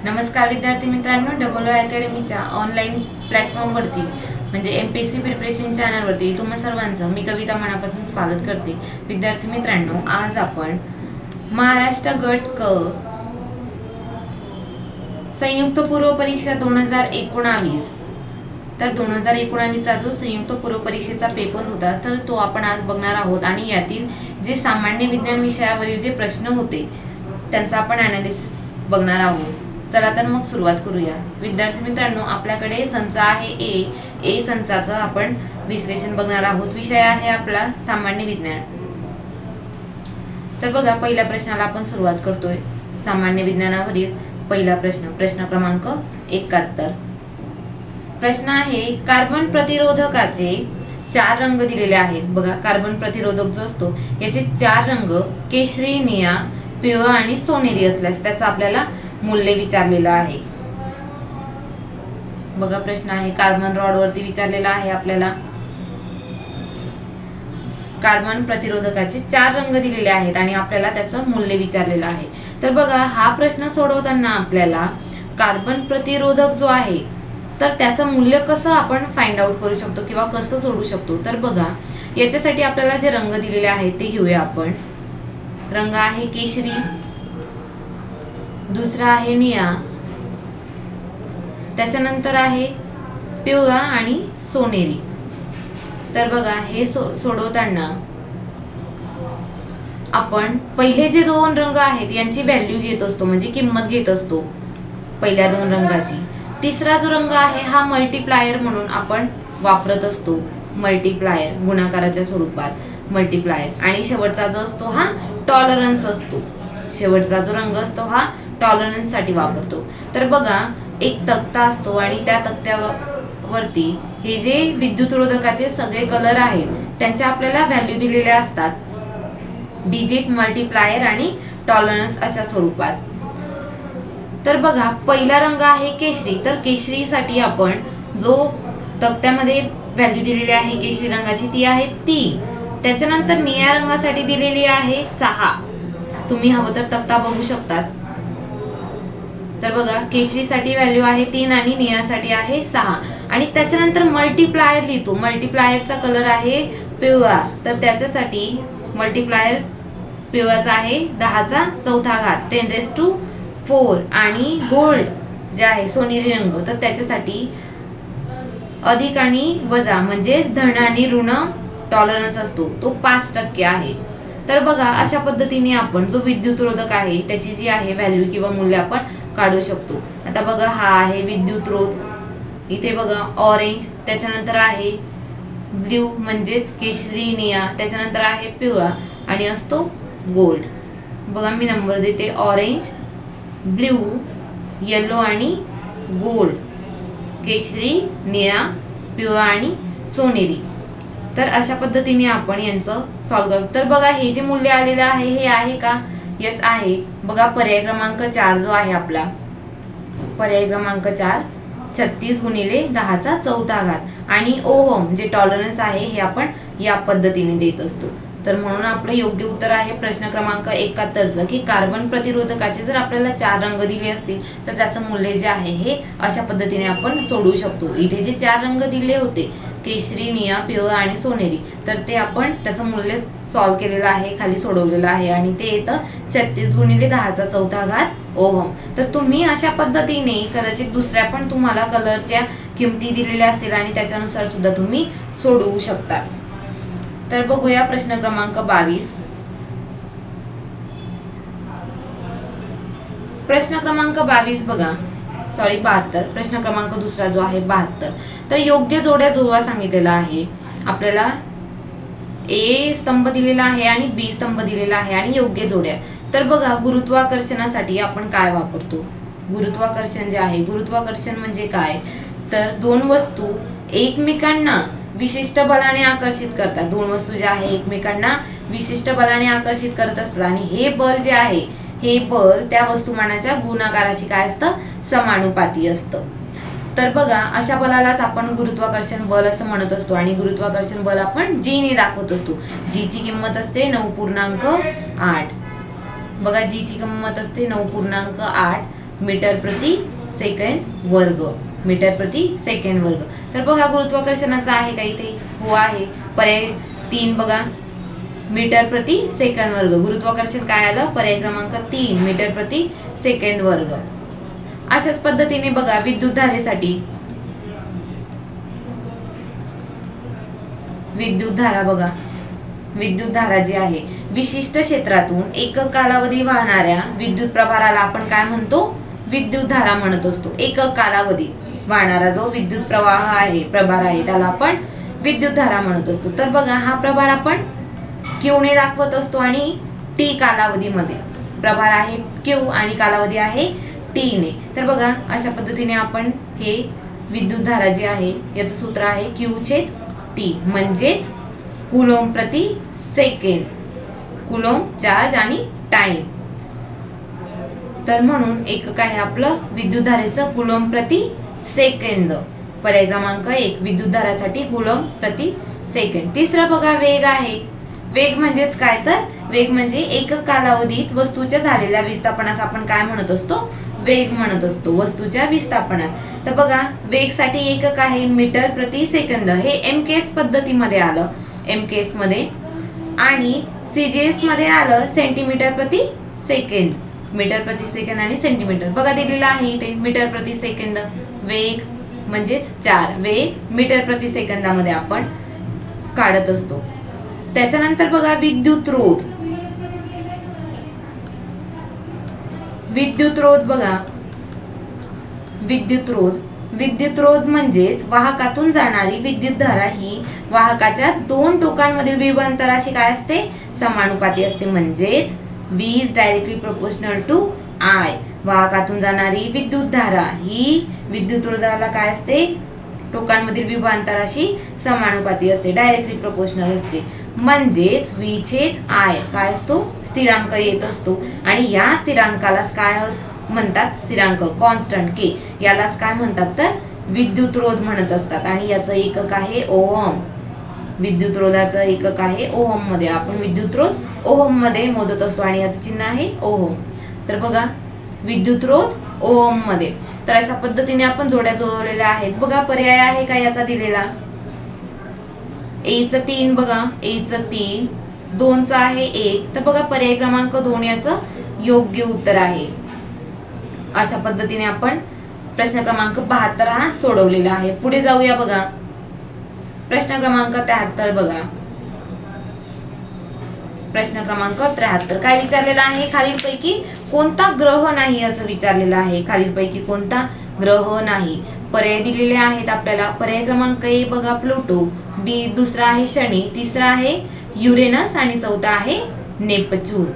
नमस्कार विद्यार्थी मित्रांनो, डबल ओ अकॅडमीच्या ऑनलाईन प्लॅटफॉर्मवरती म्हणजे एमपीएससी प्रिपरेशन चॅनलवरती तुम्हा सर्वांचं मी कविता मनापासून स्वागत करते. विद्यार्थी मित्रांनो, आज आपण महाराष्ट्र गट क संयुक्त पूर्व परीक्षा 2019 तर 2019चा जो संयुक्त पूर्व परीक्षेचा पेपर होता तर तो आपण आज बघणार आहोत आणि यातील जे सामान्य विज्ञान विषयावरील जे प्रश्न होते त्यांचा आपण ॲनालिसिस बघणार आहोत. चला तर मग सुरुवात करूया. विद्यार्थी मित्रांनो, आपल्याकडे संच आहे ए संचाचं आपण विश्लेषण बघणार आहोत. विषय आहे आपला सामान्य विज्ञान. तर बघा, पहिल्या प्रश्नाला आपण सुरुवात करतोय. सामान्य विज्ञानावरील पहिला प्रश्न क्रमांक 71. प्रश्न आहे, कार्बन प्रतिरोधकाचे 4 रंग दिलेले आहेत. बघा, कार्बन प्रतिरोधक जो असतो याचे 4 रंग केशरी, निळा, पिवळा आणि सोनेरी असल्यास त्याचं आपल्याला मूल्य विचारलेलं आहे. बघा, प्रश्न आहे कार्बन रॉड वरती विचारलेला आहे आपल्याला. कार्बन प्रतिरोधकाचे 4 रंग दिलेले आहेत आणि आपल्याला त्याचं मूल्य विचारलेलं आहे. तर बघा, हा प्रश्न सोडवताना आपल्याला कार्बन प्रतिरोधक जो आहे तर त्याचं मूल्य कसं आपण फाइंड आउट करू शकतो किंवा कसं सोडू शकतो. तर बघा, याच्यासाठी आपल्याला जे रंग दिलेले आहेत ते घेऊया आपण. रंग आहे केशरी, दुसरा आहे निळा, त्याच्यानंतर आहे पिवळा आणि सोनेरी. तर बघा, हे सोडवताना आपण पहिले जे 2 रंग आहेत यांची व्हॅल्यू घेत असतो, म्हणजे किंमत घेत असतो पहिल्या 2 रंगाची. तिसरा जो रंग आहे हा मल्टीप्लायर म्हणून आपण वापरत असतो. मल्टीप्लायर गुणाकाराच्या स्वरूपात मल्टीप्लायर. आणि शेवटचा जो असतो हा टॉलरन्स असतो. शेवटचा जो रंग असतो हा टॉलरन्स साठी वापरतो. तर बघा, एक तक्ता असतो आणि त्या तक्त्यावरती हे जे विद्युतरोधकाचे सगळे कलर आहेत त्यांच्या आपल्याला व्हॅल्यू दिलेल्या असतात, डिजिट, मल्टीप्लायर आणि टॉलरन्स अशा स्वरूपात. तर बघा, पहिला रंग आहे केशरी. तर केशरीसाठी आपण जो तक्त्यामध्ये व्हॅल्यू दिलेली आहे केशरी रंगाची ती आहे 3. त्याच्यानंतर निळ्या रंगासाठी दिलेली आहे 6. तुम्ही हवं तर तक्ता बघू शकतात. तर बघा, केशरीसाठी व्हॅल्यू आहे 3 आणि निळ्यासाठी आहे 6. आणि त्याच्यानंतर मल्टीप्लायर लिहितो. मल्टीप्लायरचा कलर आहे पिवळा. तर त्याच्यासाठी मल्टीप्लायर पिवळाचा आहे 10⁴ 10⁴. आणि गोल्ड जे आहे सोनेरी रंग तर त्याच्यासाठी अधिक आणि वजा म्हणजे धन आणि ऋण टॉलरन्स असतो तो 5% आहे. तर बघा, अशा पद्धतीने आपण जो विद्युतरोधक आहे त्याची जी आहे व्हॅल्यू किंवा मूल्य आपण काढू शकतो. आता बघा, हा आहे विद्युतरोध. इथे बघा ऑरेंज, त्याच्यानंतर आहे ब्ल्यू म्हणजेच केशरी, निळा, त्याच्यानंतर आहे पिवळा आणि असतो गोल्ड. बघा, मी नंबर देते: ऑरेंज, ब्ल्यू, येलो आणि गोल्ड. केशरी, निळा, पिवळा आणि सोनेरी. तर अशा पद्धतीने आपण यांचं सॉल्व्ह करू. तर बघा, हे जे मूल्य आलेलं आहे हे आहे का? यस आहे. बघा, पर्याय क्रमांक 4 जो आहे आपला, पर्याय क्रमांक 4 36 × 10⁴ आणि ओहम जे टॉलरन्स आहे हे आपण या पद्धतीने देत असतो. तर म्हणून आपलं योग्य उत्तर आहे प्रश्न क्रमांक 71 की कार्बन प्रतिरोधकाचे जर आपल्याला 4 रंग दिले असतील तर त्याचं मूल्य जे आहे हे अशा पद्धतीने आपण सोडवू शकतो. इथे जे 4 रंग दिले होते केशरी, निळा, पिवळा आणि सोनेरी तर ते आपण त्याचं मूल्य सॉल्व्ह केलेलं आहे, खाली सोडवलेलं आहे आणि ते येतं 36 × 10⁴ ओहम. तर तुम्ही अशा पद्धतीने कदाचित दुसऱ्या पण तुम्हाला कलरच्या किमती दिलेल्या असतील आणि त्याच्यानुसार सुद्धा तुम्ही सोडवू शकता. तर बघूया प्रश्न क्रमांक 22. प्रश्न क्रमांक 22 बघा, सॉरी 72. प्रश्न क्रमांक दुसरा जो आहे 72. तर योग्य जोड्या जुळवा सांगितलेला आहे आपल्याला. ए स्तंभ दिलेला आहे आणि बी स्तंभ दिलेला आहे आणि योग्य जोड्या. तर बघा, गुरुत्वाकर्षणासाठी आपण काय वापरतो? गुरुत्वाकर्षण जे आहे, गुरुत्वाकर्षण म्हणजे काय तर 2 वस्तू एकमेकांना विशिष्ट बलाने आकर्षित करतात. 2 वस्तू ज्या आहे एकमेकांना विशिष्ट बलाने आकर्षित करत असतात आणि हे बल जे आहे हे बल त्या वस्तुमानाच्या गुणाकाराशी काय असतं? समानुपाती असतं. तर बघा, अशा बलालाच आपण गुरुत्वाकर्षण बल असं म्हणत असतो आणि गुरुत्वाकर्षण बल आपण जी ने दाखवत असतो. जी ची किंमत असते 9.8. बघा, जी ची किंमत असते 9.8 मीटर प्रति सेकंड वर्ग, मीटर प्रति सेकंड वर्ग. तर बघा गुरुत्वाकर्षणाचा आहे का इथे? हो आहे. पर्याय 3 बघा, मीटर प्रति सेकंड वर्ग. गुरुत्वाकर्षण काय आलं? पर्याय क्रमांक 3 मीटर प्रति सेकंड वर्ग. अशाच पद्धतीने बघा विद्युत धारेसाठी, विद्युत धारा बघा, विद्युत धारा जी आहे विशिष्ट क्षेत्रातून एकक कालावधी वाहणाऱ्या विद्युत प्रभाराला आपण काय म्हणतो? विद्युत धारा म्हणत असतो. एकक कालावधी वाहणारा जो विद्युत प्रवाह आहे, प्रभार आहे, त्याला आपण विद्युत धारा म्हणत असतो. तर बघा हा प्रभार आपण क्यू ने दाखवत असतो आणि टी कालावधीमध्ये. प्रभार आहे क्यू आणि कालावधी आहे टी ने. तर बघा अशा पद्धतीने आपण हे विद्युत धारा जी आहे याचं सूत्र आहे Q/T म्हणजेच कुलोम्ब प्रति सेकंद. कुलोम्ब चार्ज आणि टाइम. तर म्हणून एकक आहे आपलं विद्युत धारेचं कुलोम्ब प्रति सेकंद. पर्याय क्रमांक 1 विद्युत धारासाठी कुलोम्ब प्रति सेकंद. तिसरा बघा वेग आहे. वेग म्हणजेच काय? तर वेग म्हणजे एकक कालावधीत वस्तूच्या झालेल्या विस्थापनास आपण काय म्हणत असतो? वेग म्हणत असतो, वस्तूच्या विस्थापनात. तर बघा वेगसाठी एकक आहे मीटर प्रति सेकंद. हे MKS पद्धतीमध्ये आलं, MKS मध्ये, आणि CGS मध्ये आलं सेंटीमीटर प्रति सेकंद. मीटर प्रति सेकंद आणि सेंटीमीटर बघा दिलेलं आहे इथे. मीटर प्रति सेकंद वेग म्हणजेच 4, वेग मीटर प्रति सेकंदामध्ये आपण काढत असतो. त्याच्यानंतर बघा विद्युत रोध. विद्युत रोध बघा, विद्युत रोध, विद्युत रोध म्हणजेच वाहकातून जाणारी विद्युत धारा ही वाहकाच्या दोन टोकांमधील विभवांतराशी काय असते? समानुपाती असते. म्हणजेच V is directly proportional to I. वाहकातून जाणारी विद्युत धारा ही विद्युत रोधाला काय असते? टोकांमधील विभवांतराशी समानुपाती असते, डायरेक्टली प्रोपोर्शनल असते. म्हणजेच V/I काय असतो? स्थिरांक येत असतो. आणि या स्थिरांकालाच काय म्हणतात? स्थिरांक कॉन्स्टंट K, यालाच काय म्हणतात? तर विद्युत रोध म्हणत असतात. आणि याचं एकक आहे ओहम. विद्युत रोधाचं एकक आहे ओहम मध्ये. आपण विद्युत रोध ओहम मध्ये मोजत असतो आणि याचं चिन्ह आहे ओहम. तर बघा विद्युत रोध ओहम मध्ये. तर अशा पद्धतीने आपण जोड्या जोडलेल्या आहेत. बघा पर्याय आहे का याचा दिलेला? A चं 3 बघा, A चं 3, 2 चं आहे 1. तर बघा पर्याय क्रमांक 2 याचं योग्य उत्तर आहे. अशा पद्धतीने आपण प्रश्न क्रमांक 72 हा सोडवलेला आहे. पुढे जाऊया बघा. प्रश्न क्रमांक 73 बघा. प्रश्न क्रमांक 73 काय विचारलेला आहे? खालीलपैकी कोणता ग्रह नाही असं विचारलेलं आहे. खालीलपैकी कोणता ग्रह नाही? पर्याय दिलेले आहेत आपल्याला. पर्याय क्रमांक 1 बघा प्लुटो, B दुसरा आहे शनी, तिसरा आहे युरेनस आणि चौथा आहे नेपच्यून.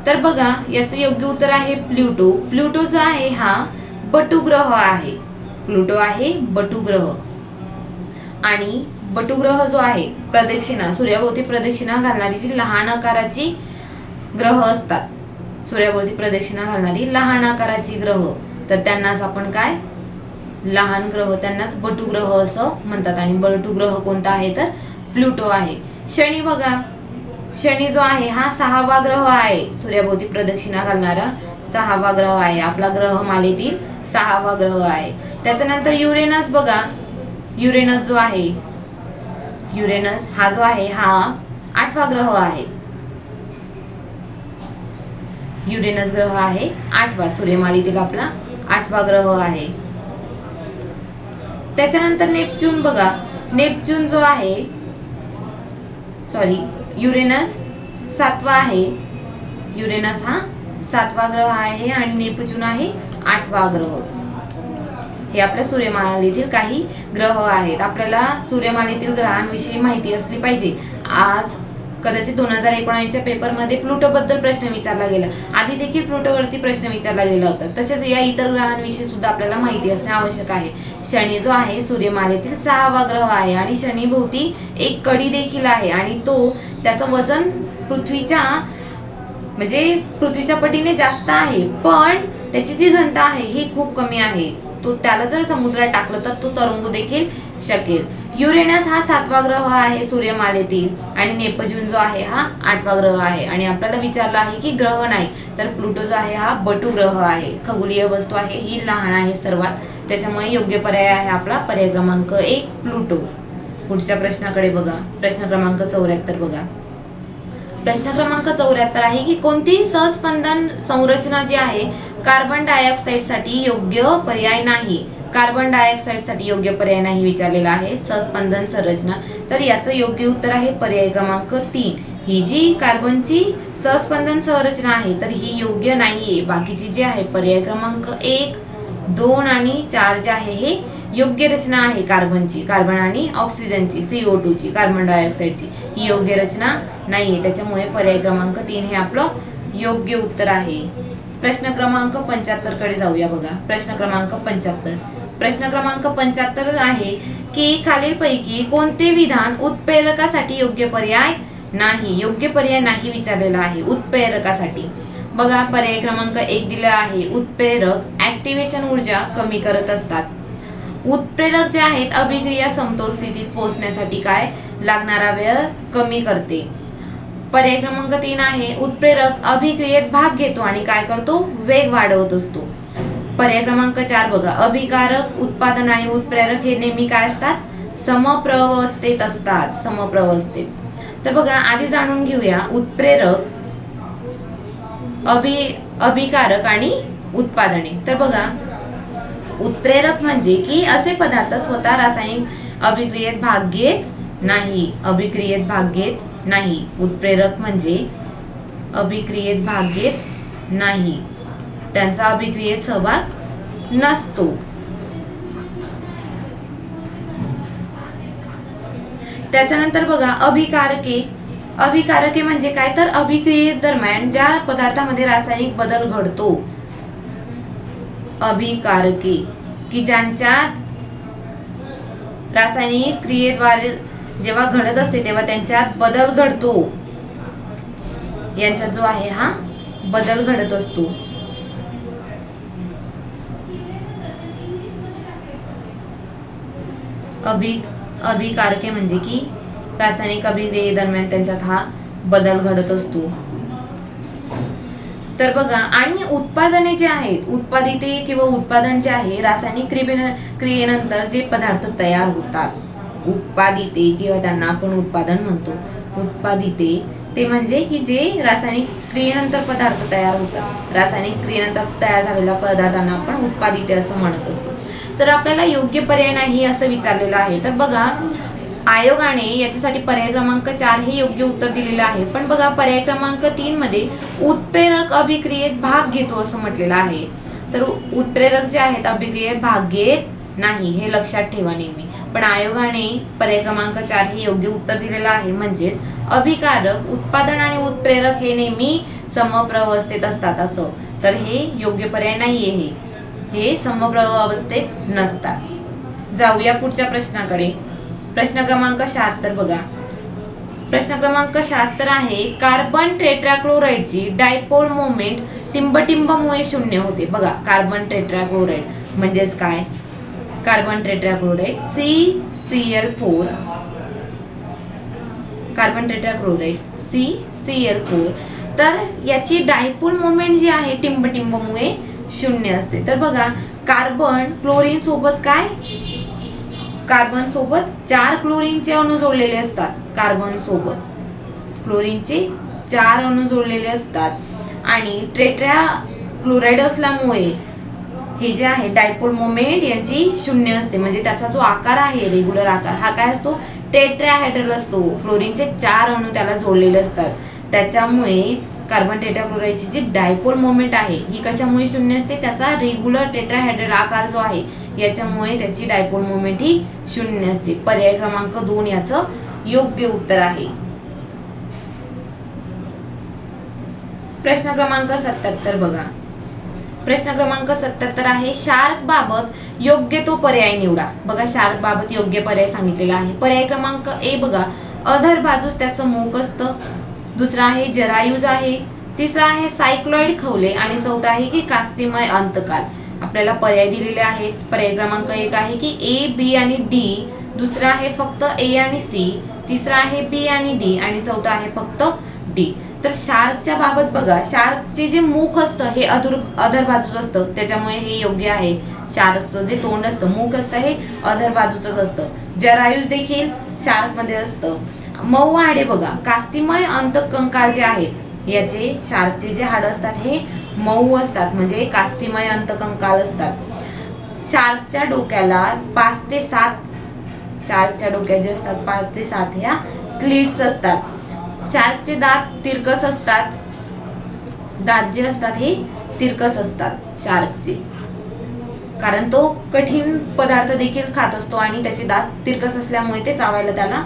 तर बघा याचं योग्य उत्तर आहे प्लुटो. प्लुटो जो आहे हा बटुग्रह आहे. प्लुटो आहे बटुग्रह. आणि बटुग्रह जो आहे प्रदक्षिणा, सूर्याभोवती प्रदक्षिणा घालणारी जी लहान आकाराची ग्रह असतात, सूर्याभोवती प्रदक्षिणा घालणारी लहान आकाराची ग्रह, तर त्यांनाच आपण काय? लहान ग्रह, त्यांनाच बटुग्रह असं म्हणतात. आणि बटुग्रह कोणता आहे? तर प्लुटो आहे. शनी बघा, शनी जो आहे हा 6वा ग्रह आहे. सूर्याभोवती प्रदक्षिणा घालणारा 6वा ग्रह आहे. आपला ग्रह मालेतील 6वा ग्रह आहे. त्याच्यानंतर युरेनस बघा, युरेनस जो आहे, युरेनस हा जो आहे हा 8वा ग्रह आहे. युरेनस ग्रह आहे 8वा, सूर्यमालेतील आपला 8वा ग्रह आहे. त्याच्यानंतर नेपच्यून बघा, नेपच्यून जो आहे, सॉरी, युरेनस 7वा आहे. युरेनस हा 7वा ग्रह आहे आणि नेपच्यून आहे 8वा ग्रह. हे आपल्या सूर्यमालेतील काही ग्रह आहेत. आपल्याला सूर्यमालेतील ग्रहांविषयी माहिती असली पाहिजे. आज कदाचित 2019च्या पेपरमध्ये प्लुटो बद्दल प्रश्न विचारला गेला. आधी देखील प्लुटोवरती प्रश्न विचारला गेला होता. तसेच या इतर ग्रहांविषयी सुद्धा आपल्याला माहिती असणे आवश्यक आहे. शनी जो आहे सूर्यमालेतील 6वा ग्रह आहे आणि शनीभोवती एक कडी देखील आहे आणि तो त्याचं वजन पृथ्वीच्या म्हणजे पृथ्वीच्या पटीने जास्त आहे, पण त्याची जी घनता आहे ही खूप कमी आहे. तो त्याला जर समुद्रात टाकलं तर तो तरंगू देखील शकेल. युरेनस हा 7वा ग्रह आहे सूर्यमालेतील आणि नेपच्यून जो आहे हा 8वा ग्रह आहे. आणि आपल्याला विचारलं आहे की ग्रह नाही तर प्लुटो जो आहे हा बटू ग्रह आहे. खगोलीय वस्तू आहे ही लहान आहे सर्वात, त्याच्यामुळे योग्य पर्याय आहे आपला पर्याय क्रमांक 1 प्लुटो. पुढच्या प्रश्नाकडे बघा. प्रश्न क्रमांक 74 बघा. प्रश्न क्रमांक 74 आहे की कोणती सहस्पंदन संरचना जी आहे कार्बन डायऑक्साईड साठी योग्य पर्याय नाही. कार्बन डायऑक्साईड साठी योग्य पर्याय नाही विचारलेला आहे सहस्पंदन संरचना. तर याचं योग्य उत्तर आहे पर्याय क्रमांक 3. ही जी कार्बनची सहस्पंदन संरचना आहे तर ही योग्य नाहीये. बाकीची जी आहे पर्याय क्रमांक 1, 2 आणि 4 जे आहे हे योग्य रचना आहे कार्बनची. कार्बन आणि ऑक्सिजनची CO2 ची कार्बन डायऑक्साईडची ही योग्य रचना नाहीये. त्याच्यामुळे पर्याय क्रमांक 3 हे आपलं योग्य उत्तर आहे. प्रश्न क्रमांक 75 कडे जाऊया बघा. प्रश्न क्रमांक 75. प्रश्न क्रमांक 75 आहे की खालीलपैकी कोणते विधान उत्प्रेरकासाठी योग्य पर्याय नाही. योग्य पर्याय नाही विचारलेला आहे उत्प्रेरकासाठी. बघा पर्याय क्रमांक 1 दिला आहे उत्प्रेरक ऍक्टिव्हेशन ऊर्जा कमी करत असतात. उत्प्रेरक जे आहेत अभिक्रिया समतोल स्थितीत पोहोचण्यासाठी काय लागणारा वेळ कमी करते. पर्याय क्रमांक 3 आहे उत्प्रेरक अभिक्रियेत भाग घेतो आणि काय करतो वेग वाढवत असतो. पर्याय क्रमांक 4 बघा अभिकारक उत्पादन आणि उत्प्रेरक हे नेहमी काय असतात समप्रवस्थेत असतात. समप्रवस्थेत. तर बघा आधी जाणून घेऊया उत्प्रेरक अभिकारक आणि उत्पादने. तर बघा उत्प्रेरक म्हणजे की असे पदार्थ स्वतः रासायनिक अभिक्रियेत भाग घेत नाही. अभिक्रियेत भाग घेत नाही. उत्प्रेरक म्हणजे अभिक्रियेत भाग घेत नाही, त्यांचा अभिक्रियेत सहभाग नसतो. त्याच्यानंतर बघा अभिकारके. अभिकारके म्हणजे काय तर अभिक्रियेदरम्यान ज्या पदार्थामध्ये रासायनिक बदल घडतो. अभिकारके की ज्यांच्यात रासायनिक क्रियेद्वारे जेव्हा घडत असते तेव्हा त्यांच्यात बदल घडतो. यांच्यात जो आहे हा बदल घडत असतो. अभिकारके म्हणजे की रासायनिक अभिक्रियेदरम्यान त्यांच्यात हा बदल घडत असतो. तर बघा आणि उत्पादने जे आहेत उत्पादिते किंवा उत्पादन जे आहे रासायनिक क्रियेनंतर जे पदार्थ तयार होतात उत्पादिते किंवा त्यांना आपण उत्पादन म्हणतो. उत्पादिते ते म्हणजे की जे रासायनिक क्रियेनंतर पदार्थ तयार होतात. रासायनिक क्रियेनंतर तयार झालेल्या पदार्थांना आपण उत्पादिते असं म्हणत असतो. तर आपल्याला योग्य पर्याय नाही असं विचारलेलं आहे. तर बघा आयोगाने याच्यासाठी पर्याय क्रमांक 4 हे योग्य उत्तर दिलेलं आहे. पण बघा पर्याय क्रमांक 3 मध्ये उत्प्रेरक अभिक्रियेत भाग घेतो असं म्हटलेलं आहे. तर उत्प्रेरक जे आहेत अभिक्रियेत भाग घेत नाही हे लक्षात ठेवा नेहमी. पण आयोगाने पर्याय क्रमांक 4 हे योग्य उत्तर दिलेलं आहे. म्हणजेच अभिकारक उत्पादन आणि उत्प्रेरक हे नेहमी समप्रवस्थेत असतात असं. तर हे योग्य पर्याय नाहीये. हे समप्रवस्थेत नसतात. जाऊया पुढच्या प्रश्नाकडे. प्रश्न क्रमांक 76 बघा. प्रश्न क्रमांक 76 आहे कार्बन टेट्राक्लोराइडची डायपोल मोमेंट टिंबटिंबमुळे शून्य होते. बघा कार्बन टेट्राक्लोराइड म्हणजेच काय. Carbon tetrachloride CCl4 carbon tetrachloride CCl4 तर याची डायपोल मोमेंट जी आहे टिंबटिंबमुळे शून्य असते. तर बघा कार्बन क्लोरीन सोबत काय कार्बन सोबत 4 क्लोरीनचे अणू जोडलेले असतात. कार्बन सोबत क्लोरीनचे 4 अणू जोडलेले असतात आणि टेट्रा क्लोराइड असल्यामुळे हे जे आहे डायपोल मोमेंट यांची शून्य असते. म्हणजे त्याचा जो आकार आहे रेग्युलर आकार हा काय असतो टेट्राहेड्रल असतो. क्लोरीनचे 4 अणू त्याला जोडलेले असतात. त्याच्यामुळे कार्बन टेट्राक्लोराइडची जी डायपोल मोमेंट आहे ही कशामुळे शून्य असते त्याचा रेग्युलर टेट्राहेड्रल आकार जो आहे याच्यामुळे त्याची डायपोल मोमेंट ही शून्य असते. पर्याय क्रमांक 2 याचं योग्य उत्तर आहे. प्रश्न क्रमांक 77 बघा. प्रश्न क्रमांक 77 आहे शार्क बाबत योग्य तो पर्याय निवडा. बघा शार्क बाबत योग्य पर्याय सांगितलेला आहे. पर्याय क्रमांक A बघा अधर बाजूस त्याचं मुख असतं. दुसरा आहे जरायुज आहे. तिसरा आहे सायक्लॉइड खवले आणि चौथा आहे की कास्तिमय अंतकाल. आपल्याला पर्याय दिलेले आहेत. पर्याय क्रमांक 1 आहे की A, B आणि D दुसरा आहे फक्त ए आणि सी, तिसरा आहे बी आणि डी आणि चौथा आहे फक्त डी. तर शार्कच्या बाबत बघा, शार्कचे जे मुख असतं हे अधर बाजूचं असतं, त्याच्यामुळे हे योग्य आहे. शार्कचं जे तोंड असतं, मुख असतं हे अधर बाजूचंच असतं. जरायुज देखील शार्क मध्ये असतं. मऊ हाडे बघा, कास्तिमय अंतकंकाल जे आहेत याचे, शार्कचे जे हाडं असतात हे मऊ असतात, म्हणजे कास्तिमय अंतकंकाल असतात. शार्कच्या डोक्याला 5 ते 7, शार्कच्या डोक्यात जे असतात 5 ते 7 ह्या स्लिट्स असतात. शार्कचे दात तिरकस असतात, दात जे असतात हे तिरकस असतात शार्कचे, कारण तो कठीण पदार्थ देखील खात असतो आणि त्याचे दात तिरकस असल्यामुळे ते चावायला त्याला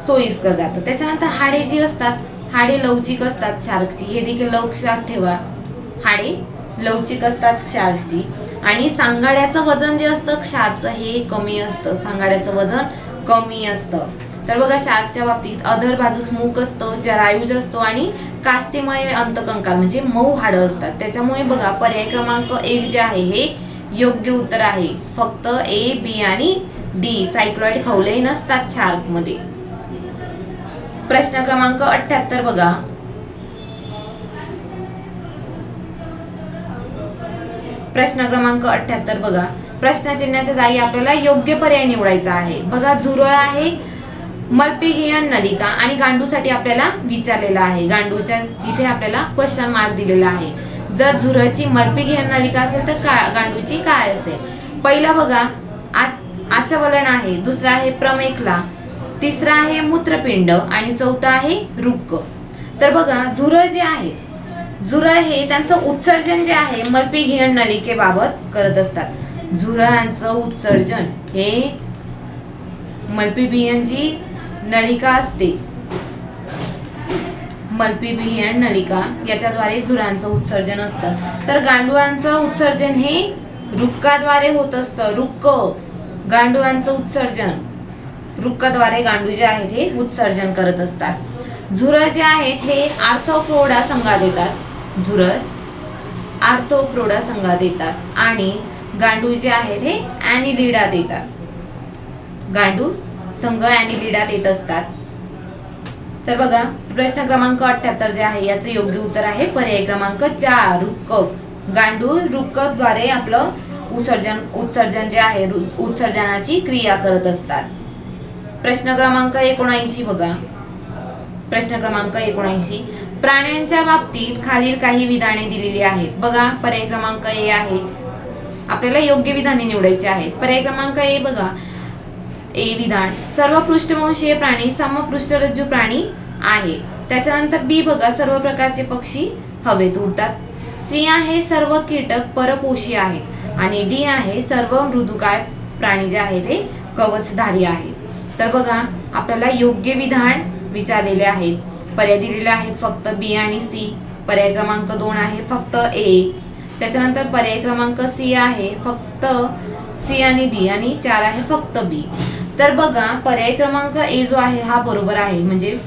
सोयीस्कर जातं. त्याच्यानंतर हाडे जी असतात, हाडे लवचिक असतात शार्कची, हे देखील लक्षात ठेवा, हाडे लवचिक असतात शार्कची. आणि सांगाड्याचं वजन जे असतं शार्कचं हे कमी असतं, सांगाड्याचं वजन कमी असतं. तर बघा, शार्कच्या बाबतीत अधर बाजूस मुख असतं, जरायुज असतो आणि कास्तिमय अंतकंकाल म्हणजे मऊ हाडं असतात. त्याच्यामुळे बघा, पर्याय क्रमांक 1 जे आहे हे योग्य उत्तर आहे. फक्त ए, बी आणि डी सायक्लॉइड खवले नसतात शार्क मध्ये. प्रश्न क्रमांक 78 बघा, प्रश्न क्रमांक 78 बघा, प्रश्नचिन्हाच्या जागी आपल्याला योग्य पर्याय निवडायचा आहे. बघा, झुरळ आहे, मल्पिगियन नलिका आणि गांडूसाठी आपल्याला विचारलेला आहे. गांडूच्या इथे आपल्याला क्वेश्चन मार्क दिलेला आहे. जर झुरळची मल्पिगियन नलिका असेल तर गांडूची काय असेल? पहिला बघा, आचवलन आहे, दुसरा आहे प्रमेखला, तिसरा आहे मूत्रपिंड आणि चौथा आहे रुक्क. तर बघा, झुरळ जे आहे, झुरळ हे त्यांचं उत्सर्जन जे आहे मल्पिगियन नलिकेबाबत करत असतात. झुरळांचं उत्सर्जन हे मल्पिगियन जी नलिका असते, मल्पिगियन नलिका, याच्याद्वारे झुरळांचं उत्सर्जन असतं. तर गांडुळांचं उत्सर्जन हे रुक्काद्वारे होत असतं. रुक्क, गांडुळांचं उत्सर्जन रुक्काद्वारे गांडूळ जे आहेत हे उत्सर्जन करत असतात. झुरळ जे आहेत हे आर्थ्रोपोडा संघात येतात, झुरळ आर्थ्रोपोडा संघात येतात आणि गांडूळ जे आहेत हे ॲनिलिडात येतात. गांडूळ संघ ॲनिलिडात येत असतात. तर बघा, प्रश्न क्रमांक 78 जे आहे याचं योग्य उत्तर आहे पर्याय क्रमांक 4, रुक्क. गांडूळ रुक्कद्वारे आपलं उत्सर्जन जे आहे, उत्सर्जनाची क्रिया करत असतात. प्रश्न क्रमांक 79 बघा, प्रश्न क्रमांक 79, प्राण्यांच्या बाबतीत खालील काही विधाने दिलेली आहेत. बघा, पर्याय क्रमांक ए आहे, आपल्याला योग्य विधाने निवडायची आहेत. पर्याय क्रमांक ए बघा, ए विधान, सर्व पृष्ठवंशीय प्राणी समपृष्ठरज्जू प्राणी आहे. त्याच्यानंतर बी बघा, सर्व प्रकारचे पक्षी हवेत उडतात. सी आहे, सर्व कीटक परपोषी आहेत आणि डी आहे, सर्व मृदुकाय प्राणी जे आहेत ते कवचधारी आहेत. तर बघा, आपल्याला योग्य विधान विचारलेले आहेत. पर्याय दिलेले आहेत फक्त बी आणि सी. पर्याय क्रमांक 2 आहे फक्त ए. त्याच्यानंतर पर्याय क्रमांक सी आहे फक्त सी आणि डी आणि 4 आहे फक्त बी. तर बघा, पर्याय क्रमांक ए जो आहे हा बरोबर आहे, म्हणजे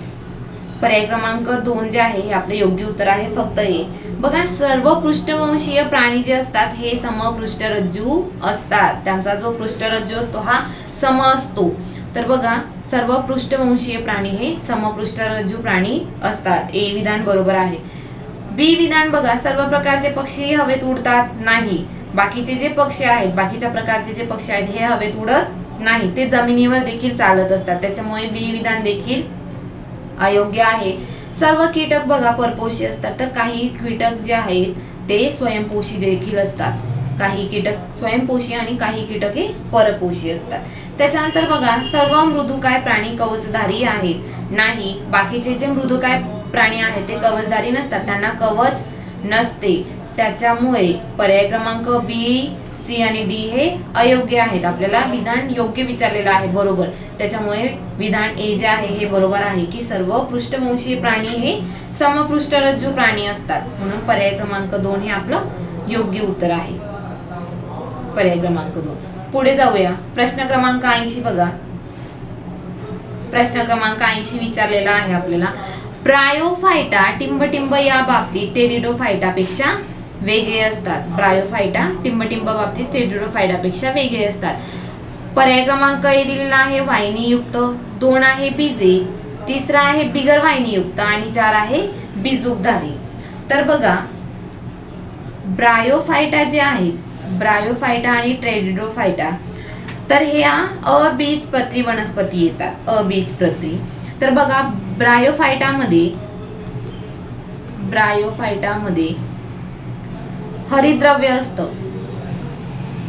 पर्याय क्रमांक 2 जे आहे हे आपले योग्य उत्तर आहे फक्त ए. बघा, सर्व पृष्ठवंशीय प्राणी जे असतात हे समपृष्ठरज्जू असतात, त्यांचा जो पृष्ठरज्जू असतो हा सम असतो. तर बघा, सर्व पृष्ठवंशीय प्राणी हे समपृष्ठरज्जू प्राणी असतात. ए विधान बरोबर आहे. बी विधान बघा, सर्व प्रकारचे पक्षी हवेत उडतात नाही. बाकीचे जे पक्षी आहेत, बाकीच्या प्रकारचे जे पक्षी आहेत हे हवेत उडत नाही, ते जमिनीवर देखील चालत असतात. त्याच्यामुळे बी विधान देखील अयोग्य आहे. सर्व कीटक बघा परपोषी असतात, तर काही कीटक जे आहेत ते स्वयंपोषी देखील असतात. काही कीटक स्वयंपोषी आणि काही कीटक हे परपोषी असतात. त्याच्यानंतर बघा, सर्व मृदुकाय प्राणी कवचधारी आहेत नाही. बाकीचे जे मृदुकाय प्राणी आहेत ते कवचधारी नसतात, त्यांना कवच नसते. त्याच्यामुळे पर्याय क्रमांक बी, सी आणि डी हे अयोग्य आहेत. आपल्याला विधान योग्य विचारलेलं आहे बरोबर, त्याच्यामुळे विधान ए जे आहे हे बरोबर आहे की सर्व पृष्ठवंशीय प्राणी हे समपृष्ठरज्जू प्राणी असतात. म्हणून पर्याय क्रमांक 2 हे आपलं योग्य उत्तर आहे. पर्याय क्रमांक 2. पुढे जाऊया, प्रश्न क्रमांक 80 बघा. प्रश्न क्रमांक 80 विचारलेला आहे आपल्याला, ब्रायोफायटा टिंबटिंब या बाबतीत टेरिडोफायटापेक्षा वेगळे असतात. ब्रायोफायटा टिंबटिंब बाबतीत टेरिडोफायटापेक्षा वेगळे असतात. पर्याय क्रमांक ए दिलेला आहे वाहिनीयुक्त, 2 आहे बीजे, तिसरा आहे बिगर वाहिनीयुक्त आणि 4 आहे बीजूकधारी. तर बघा ब्रायोफायटा जे आहेत, ब्रायोफायटा आणि टेरिडोफायटा, तर ह्या अबीजपत्री वनस्पती येतात, अबीजपत्री. तर बघा ब्रायोफायटामध्ये हरितद्रव्य असतं,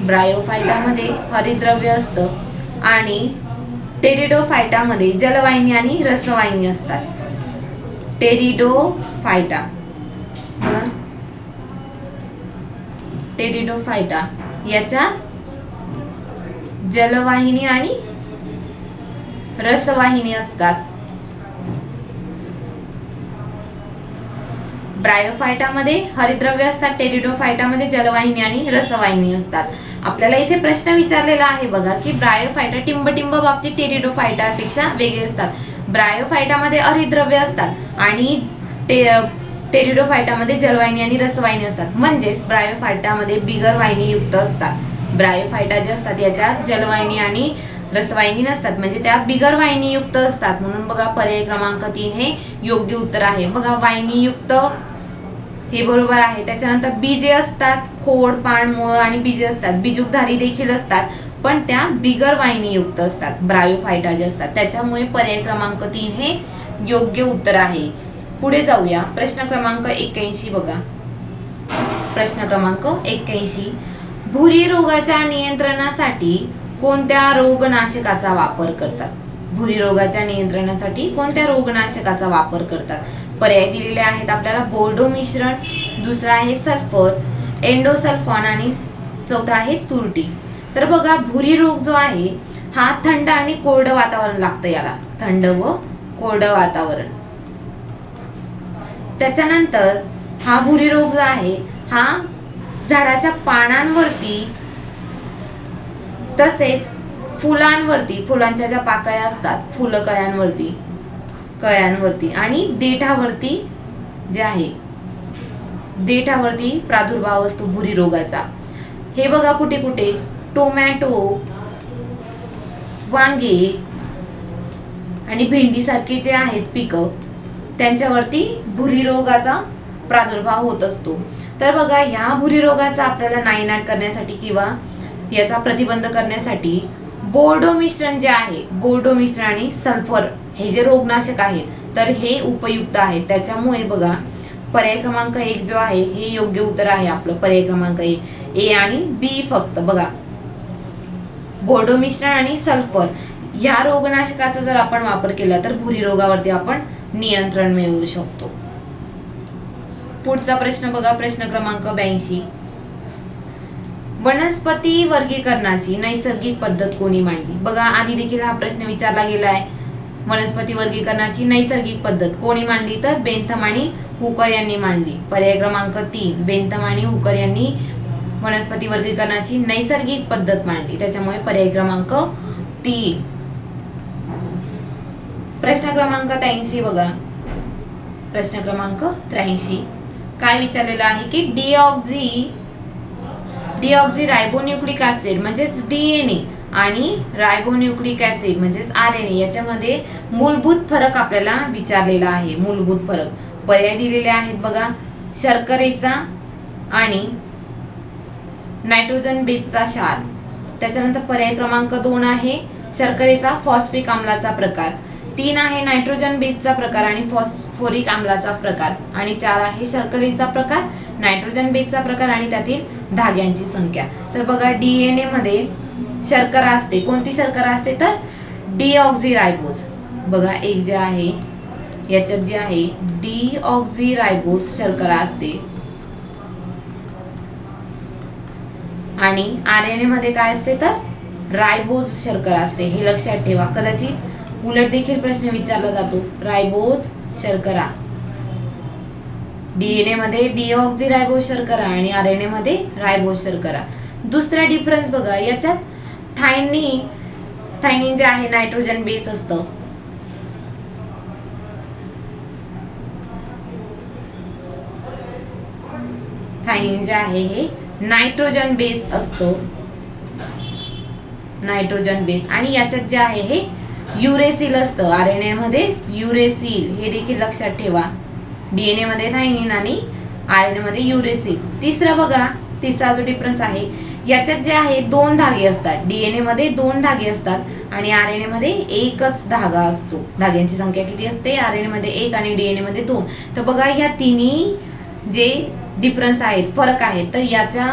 ब्रायोफायटामध्ये हरितद्रव्य असतं आणि टेरिडोफायटामध्ये जलवाहिनी आणि रसवाहिनी असतात. टेरिडोफायटा बघा, टेरिडोफायटा याच्यात जलवाहिनी आणि रसवाहिनी असतात. ब्रायोफायटामध्ये हरितद्रव्य असतात, टेरिडोफायटामध्ये जलवाहिनी आणि रसवाहिनी असतात. आपल्याला इथे प्रश्न विचारलेला आहे बघा की ब्रायोफायटा टिंब बाबतीत टेरिडोफायटापेक्षा वेगळे असतात. ब्रायोफायटामध्ये हरितद्रव्य असतात आणि टेरिडोफायटामध्ये जलवाहिनी आणि रसवाहिनी असतात. म्हणजेच ब्रायोफायटामध्ये बिगर वाहिनी युक्त असतात. ब्रायोफायटा जे असतात याच्यात जलवाहिनी आणि रसवाहिनी नसतात, म्हणजे त्या बिगर वाहिनी युक्त असतात. म्हणून बघा पर्याय क्रमांक 3 हे योग्य उत्तर आहे. बघा वाहिनी युक्त हे बरोबर आहे. त्याच्यानंतर बीजे असतात, खोड, पान, मूळ आणि बीजे असतात. बीजूकधारी देखील असतात, पण त्या बिगर वाहिनी युक्त असतात, ब्रायोफायटा जे असतात. त्याच्यामुळे पर्याय क्रमांक 3 हे योग्य उत्तर आहे. पुढे जाऊया. प्रश्न क्रमांक 81 बघा. प्रश्न क्रमांक 81, भुरी रोगाच्या नियंत्रणासाठी कोणत्या रोगनाशकाचा वापर करतात? भुरी रोगाच्या नियंत्रणासाठी कोणत्या रोगनाशकाचा वापर करतात? पर्याय दिलेले आहेत आपल्याला. बोर्डो मिश्रण, दुसरा आहे सल्फर, एंडोसल्फॉन आणि चौथा आहे तुरटी. तर बघा भुरी रोग जो आहे हा थंड आणि कोरडं वातावरण लागतं याला, थंड व कोरडं वातावरण. त्याच्यानंतर हा भुरी रोग जो आहे हा झाडाच्या पानांवरती तसेच फुलांवरती, फुलांच्या ज्या पाकळ्या असतात कळ्यांवरती आणि देठावरती जे आहे देठावरती प्रादुर्भाव असतो भुरी रोगाचा. हे बघा कुठे कुठे टोमॅटो, वांगे आणि भेंडी सारखे जे आहेत पिकं त्यांच्यावरती भुरी रोगाचा प्रादुर्भाव होत असतो. तर बघा ह्या भुरी रोगाचा आपल्याला नायनाट करण्यासाठी किंवा याचा प्रतिबंध करण्यासाठी बोर्डो मिश्रण जे आहे, बोर्डो मिश्रण आणि सल्फर हे जे रोगनाशक आहेत तर हे उपयुक्त आहेत. त्याच्यामुळे बघा पर्याय क्रमांक 1 जो आहे हे योग्य उत्तर आहे आपलं. पर्याय क्रमांक ए आणि बी फक्त. बघा बोर्डो मिश्रण आणि सल्फर या रोगनाशकाचा जर आपण वापर केला तर भुरी रोगावरती आपण नियंत्रण मिळवू शकतो. पुढचा प्रश्न बघा. प्रश्न क्रमांक 82, वनस्पती वर्गीकरणाची नैसर्गिक पद्धत कोणी मांडली? बघा आधी देखील हा प्रश्न विचारला गेला आहे. वनस्पती वर्गीकरणाची नैसर्गिक पद्धत कोणी मांडली? तर बेंथम आणि हुकर यांनी मांडली. पर्याय क्रमांक 3, बेंथम आणि हुकर यांनी वनस्पती वर्गीकरणाची नैसर्गिक पद्धत मांडली. त्याच्यामुळे पर्याय क्रमांक 3. प्रश्न क्रमांक 83 बघा. प्रश्न क्रमांक 83 काय विचारलेलं आहे की डिऑक्झी रायबोन्यूक्लिक ऍसिड म्हणजेच डीएनए आणि रायबोन्यूक्लिक ऍसिड म्हणजेच आरएनए याच्यामध्ये मूलभूत फरक आपल्याला विचारलेला आहे. मूलभूत फरक पर्याय दिलेले आहेत बघा. शर्करेचा आणि नायट्रोजन बेसचा क्षार. त्याच्यानंतर पर्याय क्रमांक 2 आहे शर्करेचा फॉस्फिक आम्लाचा प्रकार, 3 आहे नायट्रोजन बेसचा प्रकार आणि फॉस्फोरिक आम्लाचा प्रकार आणि 4 आहे शर्करेचा प्रकार, नायट्रोजन बेसचा प्रकार आणि त्यातील धाग्यांची संख्या. तर बघा डीएनए मध्ये शर्करा असते. कोणती शर्करा असते? तर डीऑक्झीरायबोज. बघा एक जे आहे याच्यात जे आहे डीऑक्झीरायबोज शर्करा असते आणि आरएनए मध्ये काय असते? तर रायबोज शर्करा असते. हे लक्षात ठेवा. कदाचित उलट देखील प्रश्न विचारला जातो. रायबोज शर्करा, डीएनए मध्ये डीऑक्झीरायबोज शर्करा आणि आरएनए मध्ये रायबोज शर्करा. दुसरा डिफरन्स बघा. याच्यात थायनिन जे आहे नायट्रोजन बेस असतं. थायनिन जे आहे हे नायट्रोजन बेस असतो नायट्रोजन बेस, आणि याच्यात जे आहे हे युरेसिल असतं. RNA मध्ये युरेसिल हे देखील लक्षात ठेवा. DNA मध्ये थायमिन आणि RNA मध्ये युरेसिल. तिसरा जो डिफरन्स आहे, याच्यात जे आहे 2 धागे असतात. DNA मध्ये 2 धागे असतात आणि RNA मध्ये एकच धागा असतो. धाग्यांची संख्या किती असते? RNA मध्ये 1 आणि DNA मध्ये 2. तर बघा या तिन्ही जे डिफरन्स आहेत, फरक आहेत, तर याच्या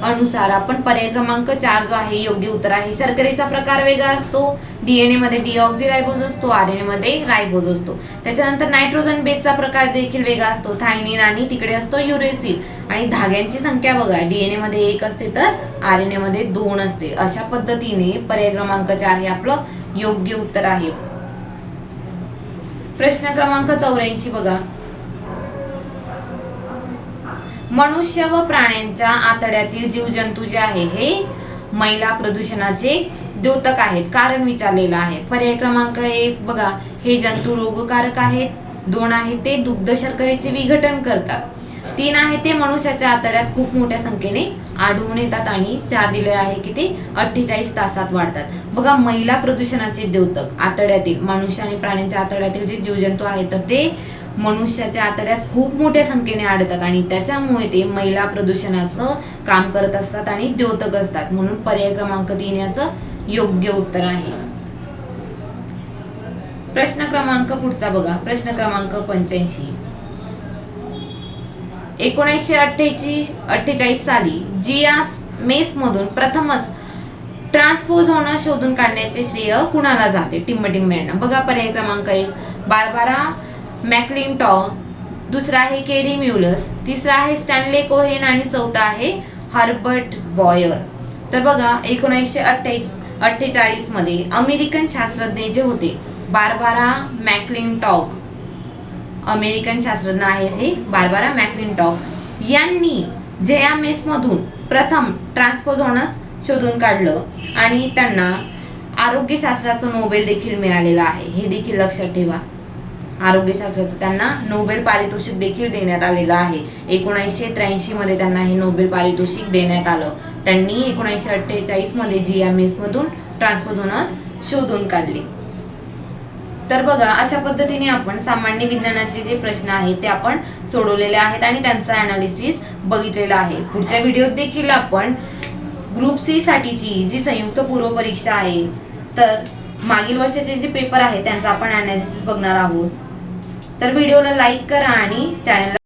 अनुसार आपण पर्याय क्रमांक 4 जो आहे योग्य उत्तर आहे. शर्करेचा प्रकार वेगळा असतो. DNA मध्ये डीऑक्झीरायबोज असतो, RNA मध्ये रायबोज असतो. त्याच्यानंतर नायट्रोजन बेसचा प्रकार देखील वेगळा असतो, थायमिन आणि तिकडे असतो युरेसिल. आणि धाग्यांची संख्या बघा, DNA मध्ये 1 असते तर RNA मध्ये 2 असते. अशा पद्धतीने पर्याय क्रमांक 4 हे आपलं योग्य उत्तर आहे. प्रश्न क्रमांक 84 बघा. मनुष्य व प्राण्यांच्या आतड्यातील जीवजंतू जे आहे हे मैला प्रदूषणाचे द्योतक आहेत. कारण विचारलेलं आहे. पर्याय क्रमांक 1 बघा, हे जंतू रोगकारक आहेत. 2 आहे ते दुग्ध शर्करेचे विघटन करतात. 3 आहे ते मनुष्याच्या आतड्यात खूप मोठ्या संख्येने आढळून येतात. आणि 4 दिले आहे की ते 48 तासात वाढतात. बघा, मैला प्रदूषणाचे द्योतक आतड्यातील मनुष्य आणि प्राण्यांच्या आतड्यातील जे जीवजंतू आहेत तर ते मनुष्याच्या आतड्यात खूप मोठ्या संख्येने आढळतात आणि त्याच्यामुळे ते मैला प्रदूषणाचं काम करत असतात आणि द्योतक असतात. म्हणून पर्याय क्रमांक 3 याचं योग्य उत्तर आहे. प्रश्न क्रमांक पुढचा बघा. प्रश्न क्रमांक 85. 1948 साली जिया मेस मधून प्रथमच ट्रान्सपोझोन शोधून काढण्याचे श्रेय कुणाला जाते? टिम्बटिंब यांना. बघा, पर्याय क्रमांक 1 बार्बारा मॅक्लिंटॉक, दुसरा आहे केरी म्युलस, तिसरा आहे स्टॅनले कोहेन आणि चौथा आहे हर्बर्ट बॉयर. तर बघा, 1948 मध्ये अमेरिकन शास्त्रज्ञ जे होते बार्बारा मॅक्लिंटॉक, अमेरिकन शास्त्रज्ञ आहेत हे बार्बारा मॅक्लिंटॉक, यांनी जिया मेस मधून प्रथम ट्रान्सपोझोनस शोधून काढलं आणि त्यांना आरोग्यशास्त्राचं नोबेल देखील मिळालेलं आहे. हे देखील लक्षात ठेवा. आरोग्यशास्त्राचं त्यांना नोबेल पारितोषिक देखील देण्यात आलेलं आहे. 1983 मध्ये त्यांना हे नोबेल पारितोषिक देण्यात आलं. त्यांनी 1948 मध्ये जिया मेस मधून ट्रान्सपोझोनस शोधून काढले. तर बघा, अशा पद्धतीने आपण सामान्य विज्ञानाचे जे प्रश्न आहेत ते आपण सोडवलेले आहेत आणि त्यांचा अनालिसिस बघितलेला आहे. पुढच्या व्हिडिओत देखील आपण ग्रुप सी साठीची जी संयुक्त पूर्व परीक्षा आहे तर मागील वर्षाचे जे पेपर आहे त्यांचा आपण अनालिसिस बघणार आहोत. तर व्हिडिओला लाईक करा आणि चॅनलला